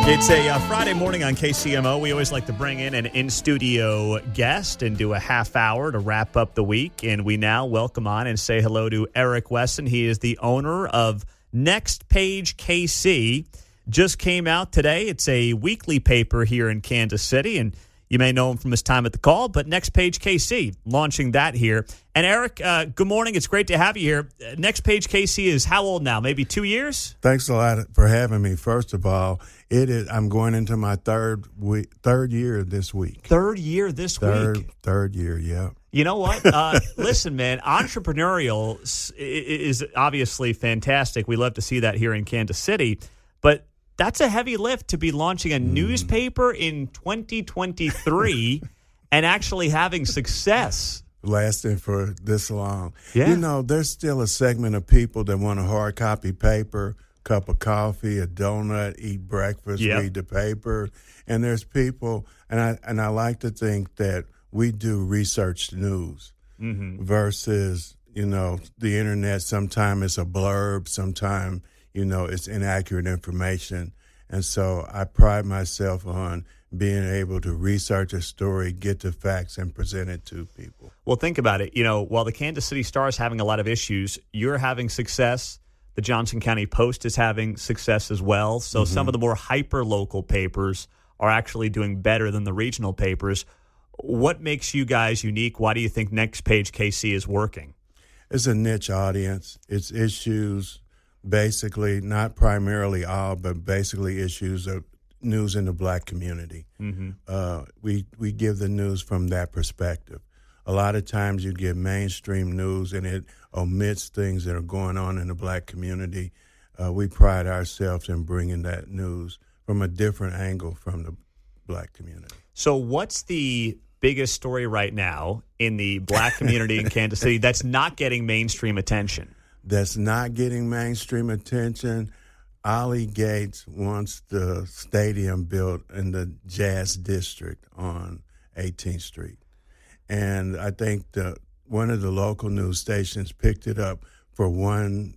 It's a Friday morning on KCMO. We always like to bring in an in-studio guest and do a half hour to wrap up the week. And we now welcome on and say hello to Eric Wesson. He is the owner of Next Page KC. Just came out today. It's a weekly paper here in Kansas City, and you may know him from his time at the Call, but Next Page KC, launching that here. And Eric, good morning. It's great to have you here. Next Page KC is how old now? Maybe 2 years? Thanks a lot for having me. First of all, I'm going into my third year this week. Third year this week? Third year, yeah. You know what? Listen, man, entrepreneurial is obviously fantastic. We love to see that here in Kansas City, but that's a heavy lift to be launching a newspaper in 2023 and actually having success. Lasting for this long. Yeah. You know, there's still a segment of people that want a hard copy paper, cup of coffee, a donut, eat breakfast, read the paper. And there's people, and I like to think that we do researched news versus, you know, the internet. Sometimes it's a blurb, sometimes, you know, it's inaccurate information. And so I pride myself on being able to research a story, get the facts, and present it to people. Well, think about it. You know, while the Kansas City Star is having a lot of issues, you're having success. The Johnson County Post is having success as well. So some of the more hyper-local papers are actually doing better than the regional papers. What makes you guys unique? Why do you think Next Page KC is working? It's a niche audience. It's issues, basically, not primarily all, but basically issues of news in the black community. We give the news from that perspective. A lot of times you get mainstream news and it omits things that are going on in the black community. We pride ourselves in bringing that news from a different angle from the black community. So what's the biggest story right now in the black community in Kansas City that's not getting mainstream attention? That's not getting mainstream attention. Ollie Gates wants the stadium built in the Jazz District on 18th Street. And I think one of the local news stations picked it up for one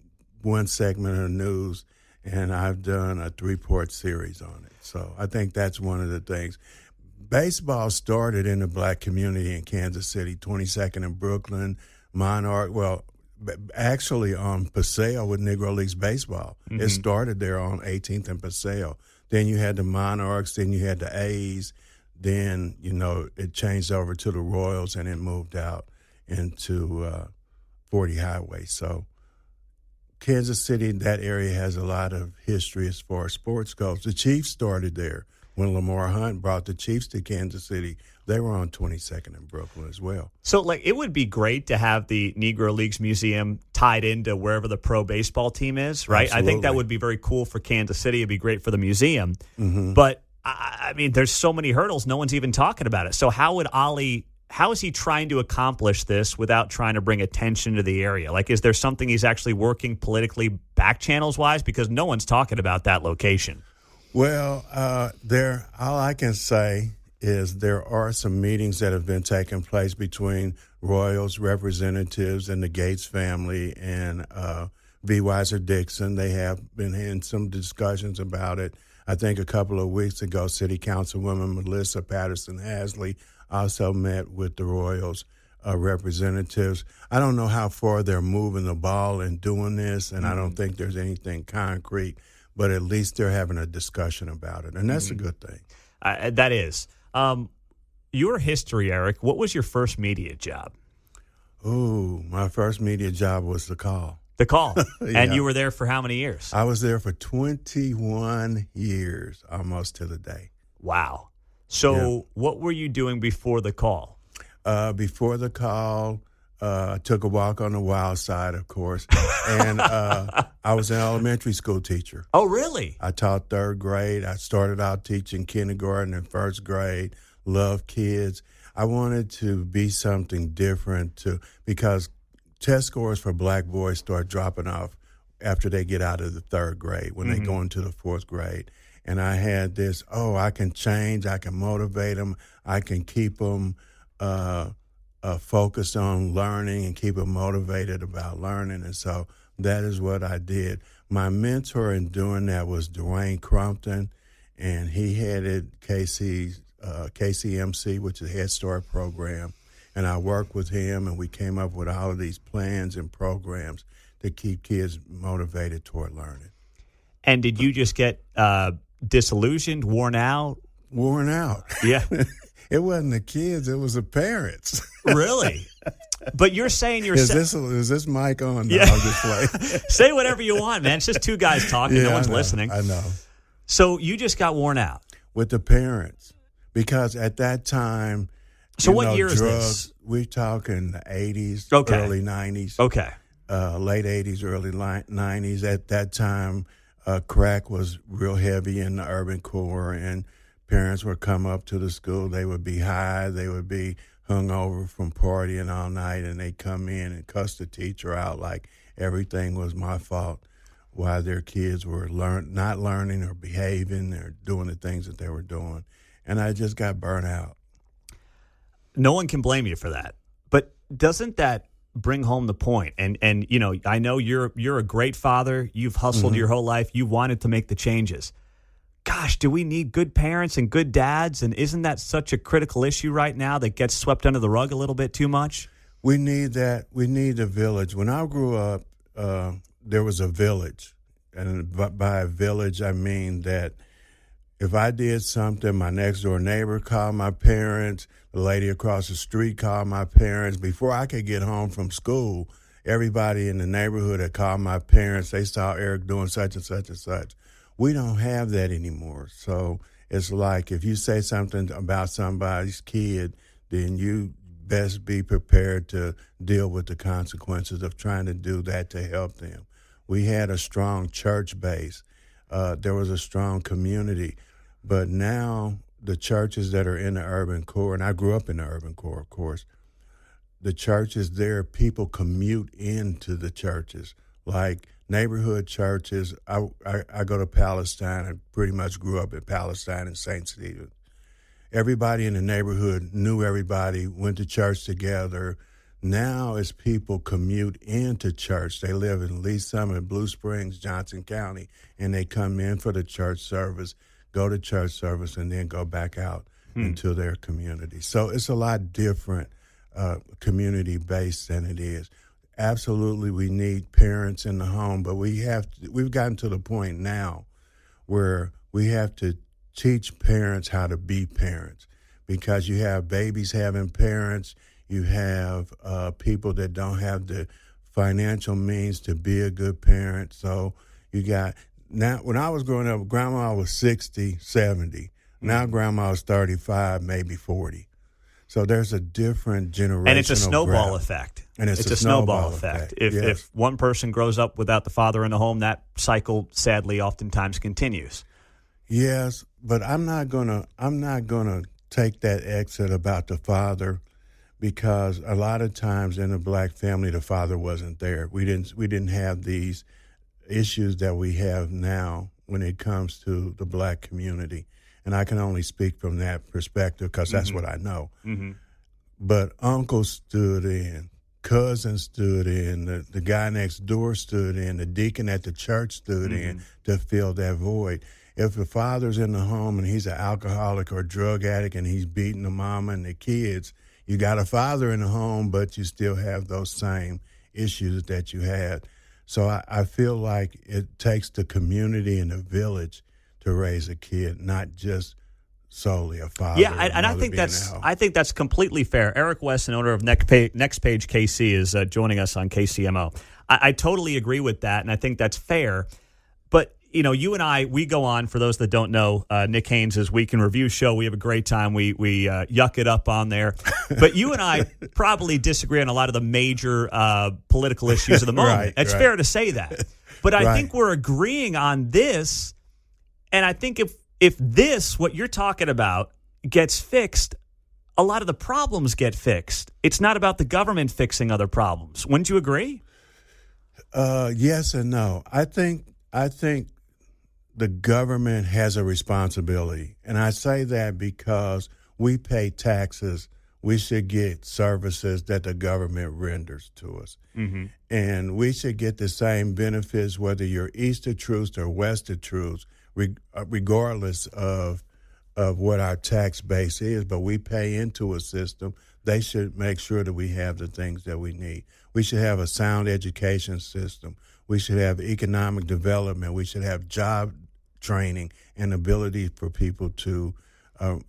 segment of news, and I've done a 3-part series on it. So I think that's one of the things. Baseball started in the black community in Kansas City, 22nd and Brooklyn, Monarch. Well, actually on Paseo with Negro Leagues Baseball. It started there on 18th and Paseo. Then you had the Monarchs, then you had the A's. Then, you know, it changed over to the Royals and it moved out into 40 Highway. So Kansas City, that area has a lot of history as far as sports goes. The Chiefs started there. When Lamar Hunt brought the Chiefs to Kansas City, they were on 22nd and Brooklyn as well. So, like, it would be great to have the Negro Leagues Museum tied into wherever the pro baseball team is, right? Absolutely. I think that would be very cool for Kansas City. It'd be great for the museum. But, I mean, there's so many hurdles. No one's even talking about it. So how is he trying to accomplish this without trying to bring attention to the area? Like, is there something he's actually working politically back channels-wise? Because no one's talking about that location. Well, all I can say is there are some meetings that have been taking place between Royals representatives and the Gates family and V. Weiser Dixon. They have been in some discussions about it. I think a couple of weeks ago, City Councilwoman Melissa Patterson-Hasley also met with the Royals representatives. I don't know how far they're moving the ball in doing this, and I don't think there's anything concrete, but at least they're having a discussion about it, and that's a good thing. That is. Your history, Eric, what was your first media job? Ooh, my first media job was The Call. The Call. Yeah. And you were there for how many years? I was there for 21 years, almost to the day. Wow. So what were you doing before The Call? Before The Call, I took a walk on the wild side, of course, and I was an elementary school teacher. Oh, really? I taught third grade. I started out teaching kindergarten and first grade, loved kids. I wanted to be something different because test scores for black boys start dropping off after they get out of the third grade, when they go into the fourth grade. And I had this, I can change, I can motivate them, I can keep them focused on learning and keep them motivated about learning. And so that is what I did. My mentor in doing that was Dwayne Crumpton, and he headed KCMC, which is a Head Start program. And I worked with him, and we came up with all of these plans and programs to keep kids motivated toward learning. And did you just get disillusioned, worn out? Worn out. Yeah. It wasn't the kids, it was the parents. Really? But you're saying is this mic on? No, yeah. I'll just play. Say whatever you want, man. It's just two guys talking. No one's listening. I know. So you just got worn out. With the parents. Because at that time, so what year drugs, is this? We're talking the 80s, okay. early 90s. Okay. Late 80s, early 90s. At that time, crack was real heavy in the urban core, and parents would come up to the school. They would be high. They would be hungover from partying all night, and they'd come in and cuss the teacher out like everything was my fault, why their kids were not learning or behaving or doing the things that they were doing. And I just got burnt out. No one can blame you for that. But doesn't that bring home the point? And you know, I know you're a great father. You've hustled your whole life. You wanted to make the changes. Gosh, do we need good parents and good dads? And isn't that such a critical issue right now that gets swept under the rug a little bit too much? We need that. We need a village. When I grew up, there was a village. And by a village, I mean that if I did something, my next door neighbor called my parents, the lady across the street called my parents. Before I could get home from school, everybody in the neighborhood had called my parents. They saw Eric doing such and such and such. We don't have that anymore. So it's like if you say something about somebody's kid, then you best be prepared to deal with the consequences of trying to do that to help them. We had a strong church base. There was a strong community. But now the churches that are in the urban core, and I grew up in the urban core, of course, the churches there, people commute into the churches. Like neighborhood churches, I go to Palestine. I pretty much grew up in Palestine and St. Stephen. Everybody in the neighborhood knew everybody, went to church together. Now as people commute into church, they live in Lee Summit, Blue Springs, Johnson County, and they come in for the church service, go to church service, and then go back out into their community. So it's a lot different community-based than it is. Absolutely, we need parents in the home, but we've gotten to the point now where we have to teach parents how to be parents, because you have babies having parents, you have people that don't have the financial means to be a good parent. So you got, now when I was growing up, grandma was 60, 70. Now grandma is 35, maybe 40. So there's a different generational And it's a snowball graph. effect. And it's a snowball effect. If one person grows up without the father in the home, that cycle sadly oftentimes continues. Yes, but I'm not gonna take that exit about the father, because a lot of times in a black family the father wasn't there. We didn't have these issues that we have now when it comes to the black community. And I can only speak from that perspective because that's what I know. Mm-hmm. But uncle stood in, cousin stood in, the guy next door stood in, the deacon at the church stood in to fill that void. If the father's in the home and he's an alcoholic or drug addict and he's beating the mama and the kids, you got a father in the home, but you still have those same issues that you had. So I feel like it takes the community and the village to raise a kid, not just solely a father. Yeah, and I think that's completely fair. Eric Wesson, owner of Next Page KC, is joining us on KCMO. I totally agree with that, and I think that's fair. But you know, you and I, we go on. For those that don't know, Nick Haynes' Week in Review show. We have a great time. We yuck it up on there. But you and I probably disagree on a lot of the major political issues of the moment. Right, it's fair to say that. But I think we're agreeing on this. And I think if this, what you're talking about, gets fixed, a lot of the problems get fixed. It's not about the government fixing other problems. Wouldn't you agree? Yes and no. I think the government has a responsibility. And I say that because we pay taxes. We should get services that the government renders to us. Mm-hmm. And we should get the same benefits, whether you're east of Troost or west of Troost, regardless of what our tax base is, but we pay into a system. They should make sure that we have the things that we need. We should have a sound education system. We should have economic development. We should have job training and ability for people to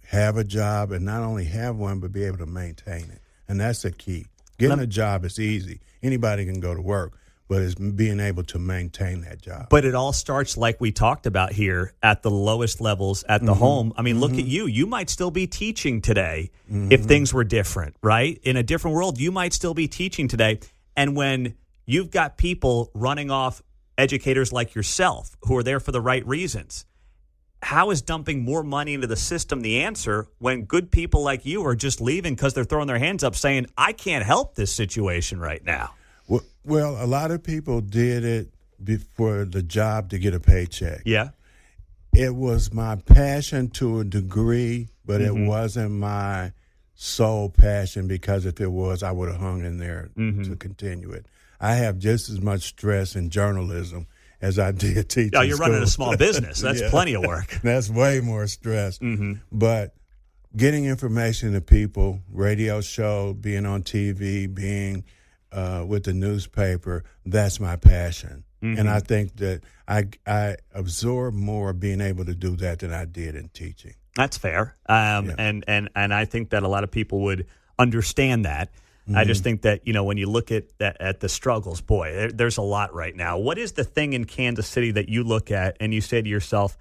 have a job, and not only have one, but be able to maintain it. And that's the key. Getting a job is easy. Anybody can go to work, but it's being able to maintain that job. But it all starts, like we talked about here, at the lowest levels at the home. I mean, look at you. You might still be teaching today if things were different, right? In a different world, you might still be teaching today. And when you've got people running off educators like yourself who are there for the right reasons, how is dumping more money into the system the answer when good people like you are just leaving because they're throwing their hands up saying, I can't help this situation right now? Well, a lot of people did it for the job to get a paycheck. Yeah. It was my passion to a degree, but it wasn't my sole passion, because if it was, I would have hung in there to continue it. I have just as much stress in journalism as I did teaching. Oh, you're running a small business. That's plenty of work. That's way more stress. But getting information to people, radio show, being on TV, being with the newspaper, that's my passion. And I think that I absorb more being able to do that than I did in teaching. That's fair. And I think that a lot of people would understand that. I just think that, when you look at the struggles, boy, there's a lot right now. What is the thing in Kansas City that you look at and you say to yourself,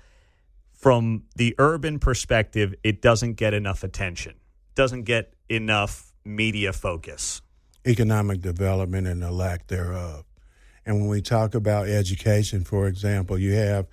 from the urban perspective, it doesn't get enough attention, doesn't get enough media focus? Economic development and the lack thereof. And when we talk about education, for example, you have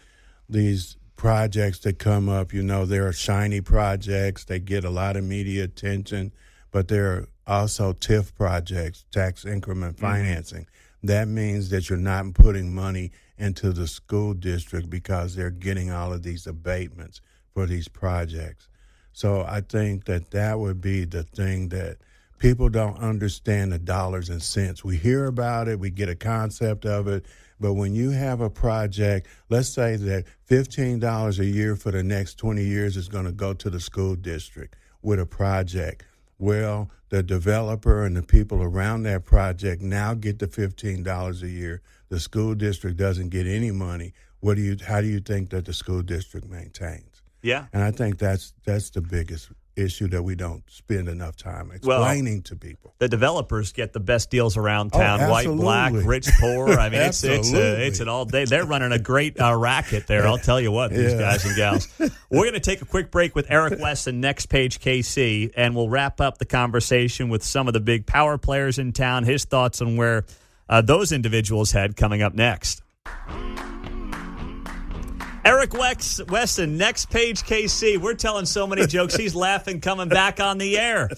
these projects that come up. There are shiny projects. They get a lot of media attention, but there are also TIF projects, tax increment financing. That means that you're not putting money into the school district because they're getting all of these abatements for these projects. So I think that would be the thing that people don't understand, the dollars and cents. We hear about it, we get a concept of it, but when you have a project, let's say that $15 a year for the next 20 years is going to go to the school district with a project. Well, the developer and the people around that project now get the $15 a year. The school district doesn't get any money. How do you think that the school district maintains? Yeah. And I think that's the biggest issue that we don't spend enough time explaining to people. The developers get the best deals around town. White, black, rich, poor. I mean, it's an all day. They're running a great racket there. I'll tell you what, these guys and gals. We're going to take a quick break with Eric Wesson, Next Page KC, and we'll wrap up the conversation with some of the big power players in town, his thoughts on where those individuals head, coming up next. Eric Wesson, Next Page KC. We're telling so many jokes. He's laughing coming back on the air.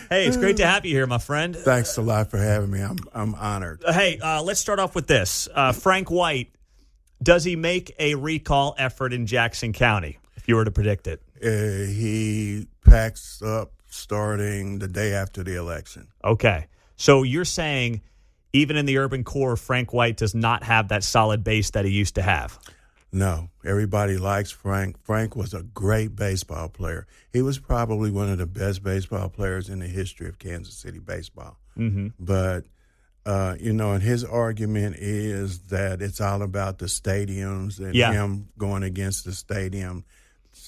Hey, it's great to have you here, my friend. Thanks a lot for having me. I'm honored. Hey, let's start off with this. Frank White, does he make a recall effort in Jackson County, if you were to predict it? He packs up starting the day after the election. Okay. So you're saying even in the urban core, Frank White does not have that solid base that he used to have? No, everybody likes Frank. Frank was a great baseball player. He was probably one of the best baseball players in the history of Kansas City baseball. But, and his argument is that it's all about the stadiums and him going against the stadium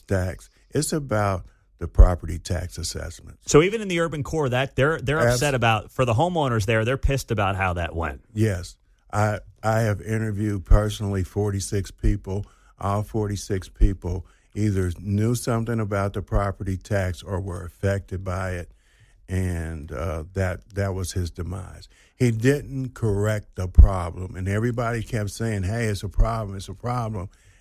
tax. It's about the property tax assessment. So even in the urban core, that they're upset about, for the homeowners there, they're pissed about how that went. Yes. I have interviewed personally 46 people. All 46 people either knew something about the property tax or were affected by it, and that was his demise. He didn't correct the problem, and everybody kept saying, hey, it's a problem,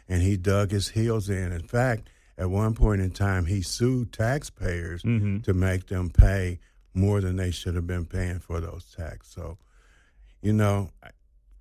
and he dug his heels in. In fact, at one point in time, he sued taxpayers to make them pay more than they should have been paying for those taxes. So,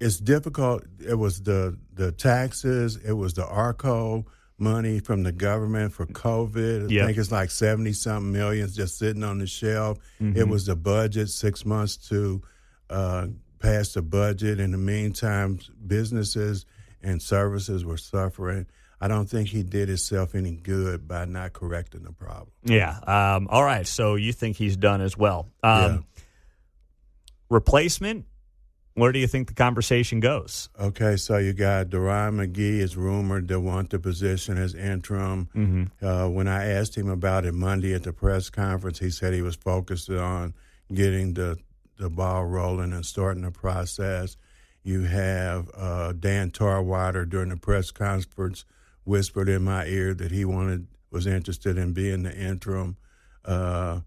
it's difficult. It was the taxes. It was the ARCO money from the government for COVID. I think it's like 70-something million just sitting on the shelf. It was the budget, 6 months to pass the budget. In the meantime, businesses and services were suffering. I don't think he did himself any good by not correcting the problem. Yeah. All right. So you think he's done as well. Yeah. Replacement, where do you think the conversation goes? Okay, so you got Deron McGee is rumored to want the position as interim. Mm-hmm. When I asked him about it Monday at the press conference, he said he was focused on getting the ball rolling and starting the process. You have Dan Tarwater during the press conference whispered in my ear that he was interested in being the interim.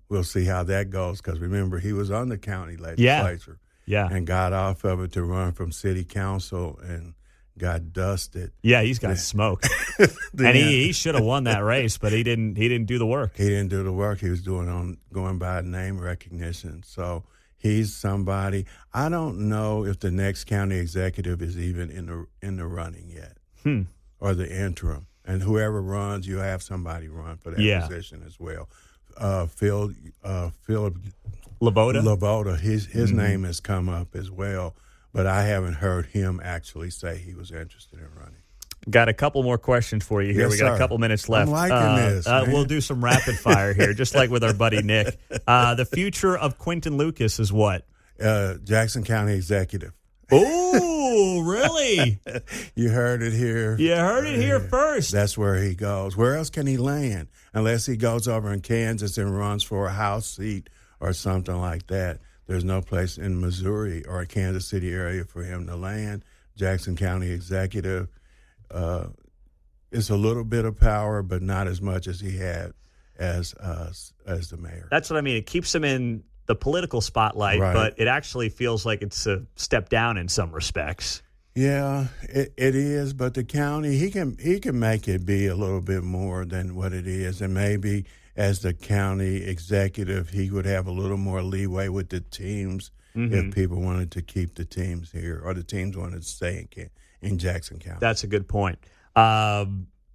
We'll see how that goes because, remember, he was on the county legislature and got off of it to run from city council and got dusted. Yeah, he's got smoked. And he should have won that race, but he didn't do the work. He didn't do the work. He was going by name recognition. So he's somebody. I don't know if the next county executive is even in the running yet, or the interim. And whoever runs, you have somebody run for that position as well. Phil Laboda, his name has come up as well, but I haven't heard him actually say he was interested in running. Got a couple more questions for you here. Yes, we got sir. a couple minutes left. I'm liking this. We'll do some rapid fire here, just like with our buddy Nick. The future of Quinton Lucas is what? Jackson County executive. Oh, really? You heard it here. You heard it here first. That's where he goes. Where else can he land? Unless he goes over in Kansas and runs for a House seat or something like that. There's no place in Missouri or a Kansas City area for him to land. Jackson County executive. It's a little bit of power, but not as much as he had as the mayor. That's what I mean. It keeps him in the political spotlight, right, but it actually feels like it's a step down in some respects. Yeah, it is. But the county, he can make it be a little bit more than what it is, and maybe as the county executive, he would have a little more leeway with the teams if people wanted to keep the teams here or the teams wanted to stay in Jackson County. That's a good point.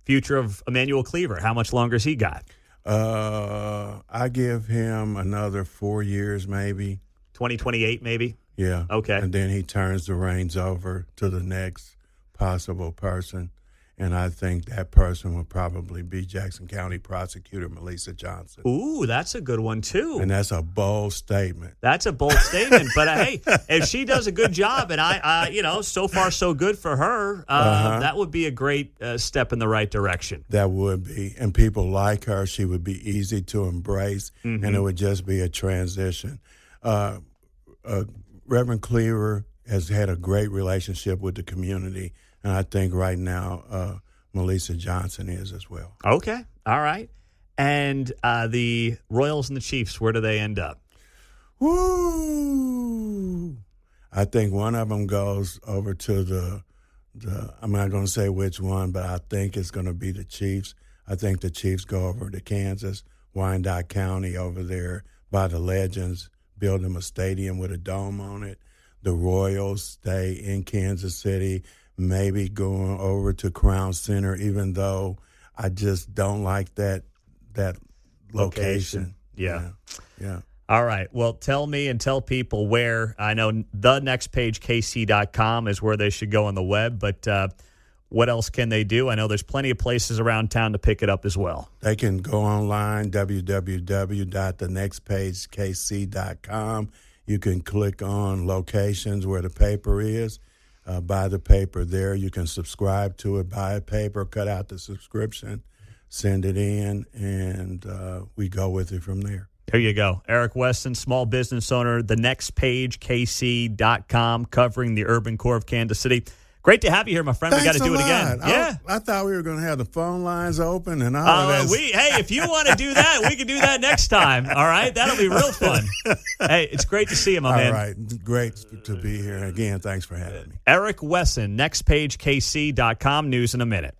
Future of Emmanuel Cleaver, how much longer has he got? I give him another 4 years, maybe. 2028, maybe? Yeah. Okay. And then he turns the reins over to the next possible person. And I think that person will probably be Jackson County Prosecutor Melissa Johnson. Ooh, that's a good one, too. And that's a bold statement. That's a bold statement. But, hey, if she does a good job, and I so far so good for her, that would be a great step in the right direction. That would be. And people like her. She would be easy to embrace, and it would just be a transition. Reverend Cleaver has had a great relationship with the community, and I think right now Melissa Johnson is as well. Okay. All right. And the Royals and the Chiefs, where do they end up? Woo! I think one of them goes over to the I'm not going to say which one, but I think it's going to be the Chiefs. I think the Chiefs go over to Kansas, Wyandotte County over there by the Legends, build them a stadium with a dome on it. The Royals stay in Kansas City, maybe going over to Crown Center, even though I just don't like that location. Yeah. Yeah. All right. Well, tell me and tell people where. I know the next page, kc.com, is where they should go on the web, but what else can they do? I know there's plenty of places around town to pick it up as well. They can go online, www.thenextpagekc.com. You can click on locations where the paper is, buy the paper there. You can subscribe to it, buy a paper, cut out the subscription, send it in, and we go with it from there. There you go. Eric Wesson, small business owner, thenextpagekc.com, covering the urban core of Kansas City. Great to have you here, my friend. Thanks we got to do it again. Yeah. I thought we were going to have the phone lines open and all of that. Hey, if you want to do that, we can do that next time. All right? That'll be real fun. Hey, it's great to see you, my man. All right. Great to be here. Again, thanks for having me. Eric Wesson, nextpagekc.com. News in a minute.